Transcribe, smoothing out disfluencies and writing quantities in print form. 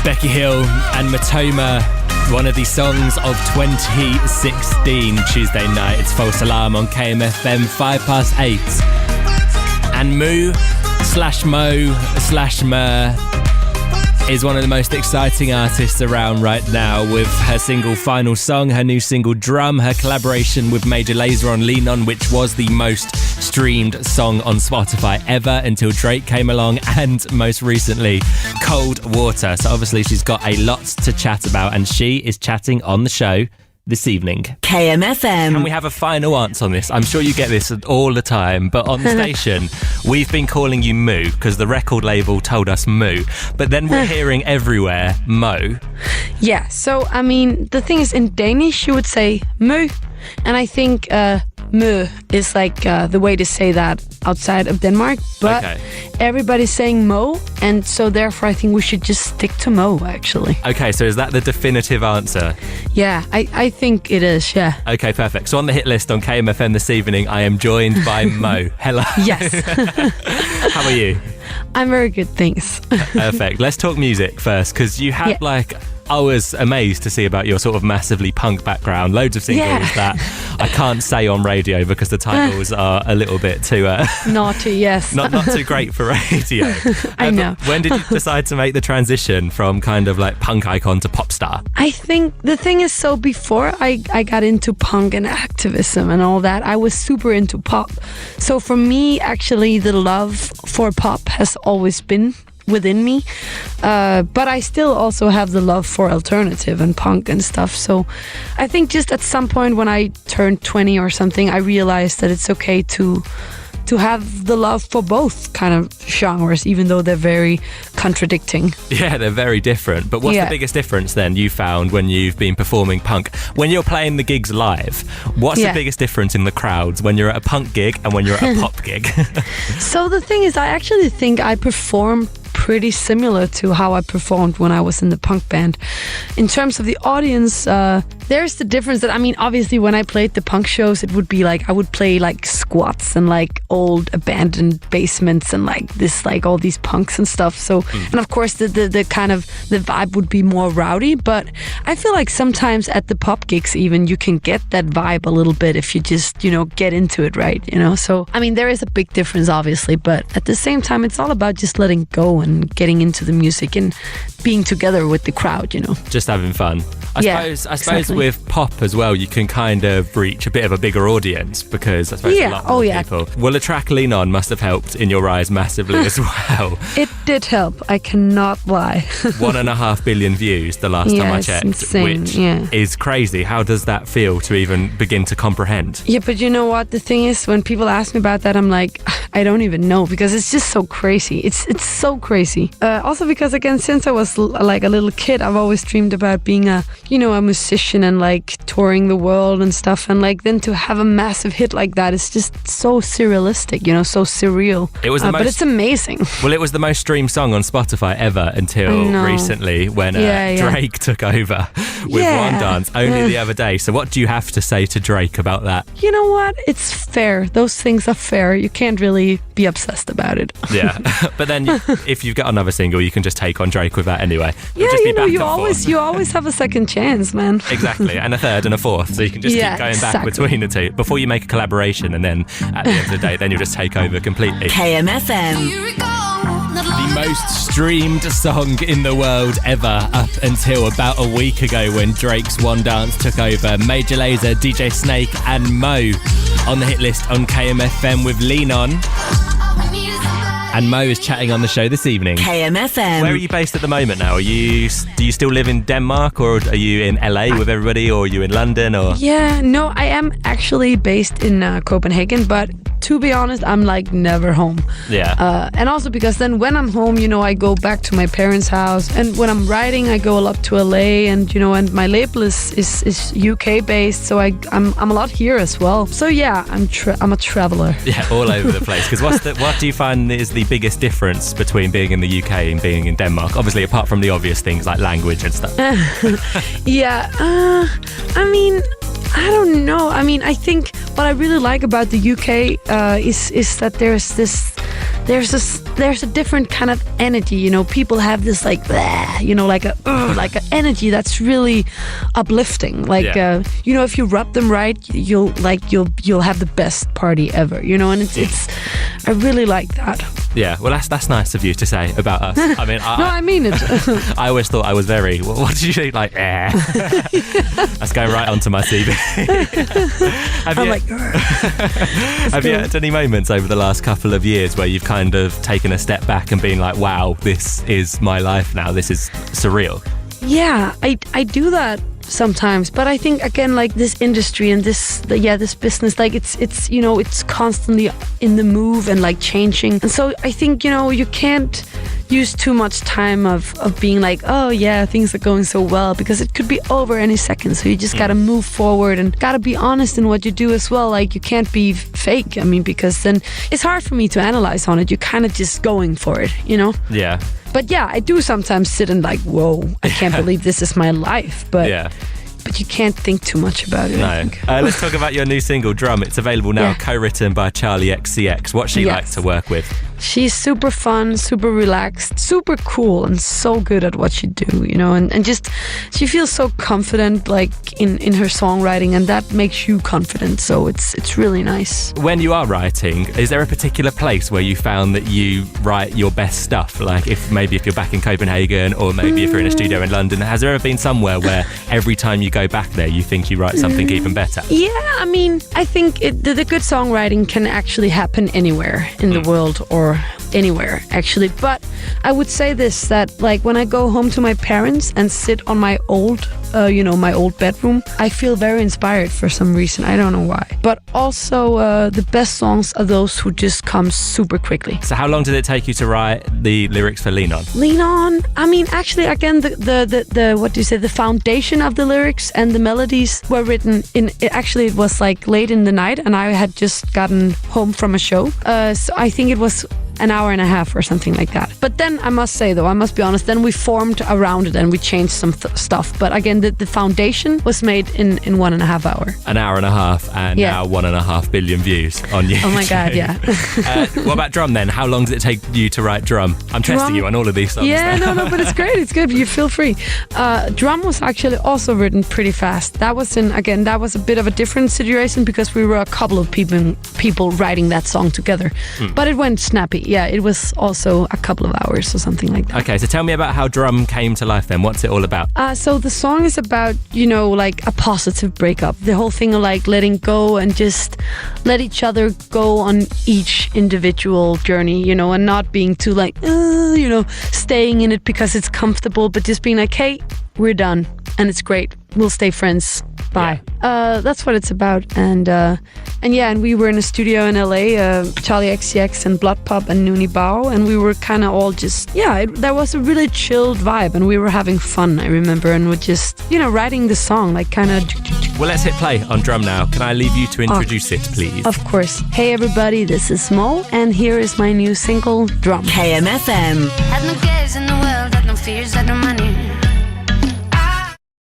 Becky Hill and Matoma, one of the songs of 2016, Tuesday night. It's False Alarm on KMFM, 8:05. And Moo/Mo/Mer is one of the most exciting artists around right now with her single Final Song, her new single Drum, her collaboration with Major Lazer on Lean On, which was the most streamed song on Spotify ever until Drake came along, and most recently Cold Water. So obviously she's got a lot to chat about, and she is chatting on the show this evening. KMFM. Can we have a final answer on this? I'm sure you get this all the time, but on the station, we've been calling you Moo because the record label told us Moo, but then we're hearing everywhere Mo. Yeah, so I mean, the thing is, in Danish you would say Mø, and I think Mø is like the way to say that outside of Denmark, but everybody's saying Mo, and so therefore I think we should just stick to Mo, actually. Okay, so is that the definitive answer? Yeah, I think it is, yeah. Okay, perfect. So on the hit list on KMFM this evening, I am joined by Mo. Hello. Yes. How are you? I'm very good, thanks. Perfect. Let's talk music first, because you had I was amazed to see about your sort of massively punk background. Loads of singles that I can't say on radio because the titles are a little bit too... naughty, yes. not too great for radio. I know. When did you decide to make the transition from kind of like punk icon to pop star? I think the thing is, so before I got into punk and activism and all that, I was super into pop. So for me, actually, the love for pop has always been within me, but I still also have the love for alternative and punk and stuff. So I think just at some point when I turned 20 or something, I realized that it's okay to have the love for both kind of genres, even though they're very contradicting. Yeah, they're very different. But what's the biggest difference then you found when you've been performing punk? When you're playing the gigs live, what's the biggest difference in the crowds when you're at a punk gig and when you're at a pop gig? So the thing is, I actually think I perform pretty similar to how I performed when I was in the punk band. In terms of the audience, there's the difference that, I mean, obviously when I played the punk shows, it would be like, I would play like squats and like old abandoned basements and like this, like all these punks and stuff. So, and of course the kind of, the vibe would be more rowdy, but I feel like sometimes at the pop gigs even, you can get that vibe a little bit if you just, you know, get into it, right? You know, so, I mean, there is a big difference obviously, but at the same time, it's all about just letting go and getting into the music and being together with the crowd, you know. Just having fun. I suppose with pop as well, you can kind of reach a bit of a bigger audience because I suppose a lot more people. Well, the track Lean On must have helped in your rise massively as well. It did help. I cannot lie. 1.5 billion views the last time I checked, insane. Which is crazy. How does that feel to even begin to comprehend? Yeah, but you know what? The thing is, when people ask me about that, I'm like, I don't even know, because it's just so crazy. It's so crazy. Also because, again, since I was like a little kid, I've always dreamed about being a musician and like touring the world and stuff, and like then to have a massive hit like that is just so surrealistic, you know, so surreal. It was but it's amazing. Well, it was the most streamed song on Spotify ever until recently when Drake took over with One Dance only the other day. So what do you have to say to Drake about that? You know what? It's fair. Those things are fair. You can't really be obsessed about it. Yeah, but then if you've got another single, you can just take on Drake with that anyway. You always have a second chance, man. Exactly, and a third and a fourth, so you can just keep going back between the two before you make a collaboration, and then at the end of the day, then you'll just take over completely. KMFM. The most streamed song in the world ever up until about a week ago when Drake's One Dance took over. Major Lazer, DJ Snake and Mo on the hit list on KMFM with Lean On. And Mo is chatting on the show this evening. KMFM. Where are you based at the moment now? Do you still live in Denmark, or are you in LA with everybody, or are you in London? Or yeah, no, I am actually based in Copenhagen, but to be honest, I'm like never home. Yeah. And also because then when I'm home, you know, I go back to my parents' house, and when I'm writing, I go up to LA, and you know, and my label is UK based, so I'm a lot here as well. So yeah, I'm a traveler. Yeah, all over the place. Because what do you find is the biggest difference between being in the UK and being in Denmark? Obviously, apart from the obvious things like language and stuff. I mean, I don't know. I mean, I think what I really like about the UK is that there's there's a different kind of energy, you know. People have this like, you know, like an energy that's really uplifting. Like, you know, if you rub them right, you'll have the best party ever, you know. And it's I really like that. Yeah, well, that's nice of you to say about us. I mean, I mean it. I always thought I was very. What did you think? Like, That's going right onto my CV. Have you had any moments over the last couple of years where you've kind of taken a step back and been like, wow, this is my life now. This is surreal. Yeah, I do that sometimes, but I think again, like this industry and this business, like it's you know, it's constantly in the move and like changing, and so I think, you know, you can't use too much time of being like, oh yeah, things are going so well, because it could be over any second. So you just gotta move forward and gotta be honest in what you do as well. Like, you can't be fake. I mean, because then it's hard for me to analyze on it. You're kind of just going for it, you know? Yeah. But yeah, I do sometimes sit and like, whoa, I can't believe this is my life. But you can't think too much about it. No. I think. Let's talk about your new single, Drum. It's available now, co-written by Charlie XCX. What's she like to work with? She's super fun, super relaxed, super cool, and so good at what she do, you know, and just she feels so confident, like in her songwriting, and that makes you confident. So it's really nice. When you are writing, is there a particular place where you found that you write your best stuff? Like if you're back in Copenhagen, or maybe if you're in a studio in London, has there ever been somewhere where every time you go back there, you think you write something even better? Yeah, I mean, I think the good songwriting can actually happen anywhere in the world, or anywhere actually. But I would say this, that like when I go home to my parents and sit on my old my old bedroom, I feel very inspired for some reason. I don't know why. But also the best songs are those who just come super quickly. So how long did it take you to write the lyrics for Lean On? Lean On, I mean, actually, again, the what do you say, the foundation of the lyrics and the melodies were written it was like late in the night, and I had just gotten home from a show. So I think it was an hour and a half or something like that. But then I must be honest, then we formed around it and we changed some stuff. But again, the foundation was made in 1.5 hours. An hour and a half, and now 1.5 billion views on YouTube. Oh my God, yeah. What about Drum then? How long did it take you to write Drum? I'm testing you on all of these songs. Yeah, no, but it's great. It's good. You feel free. Drum was actually also written pretty fast. That was a bit of a different situation, because we were a couple of people writing that song together. But it went snappy. Yeah, it was also a couple of hours or something like that. Okay, so tell me about how Drum came to life then. What's it all about? So the song is about, like a positive breakup. The whole thing of like letting go and just let each other go on each individual journey, and not being too like, staying in it because it's comfortable, but just being like, hey, we're done and it's great. We'll stay friends. Bye. Yeah. That's what it's about. And we were in a studio in LA, Charlie XCX and Blood Pop and Noonie Bao, and we were kind of all just, there was a really chilled vibe, and we were having fun, I remember, and we're just, writing the song, like kind of. Well, let's hit play on Drum now. Can I leave you to introduce it, please? Of course. Hey everybody, this is Mo, and here is my new single, Drum. KMFM. Had no cares in the world, had no fears, had no money.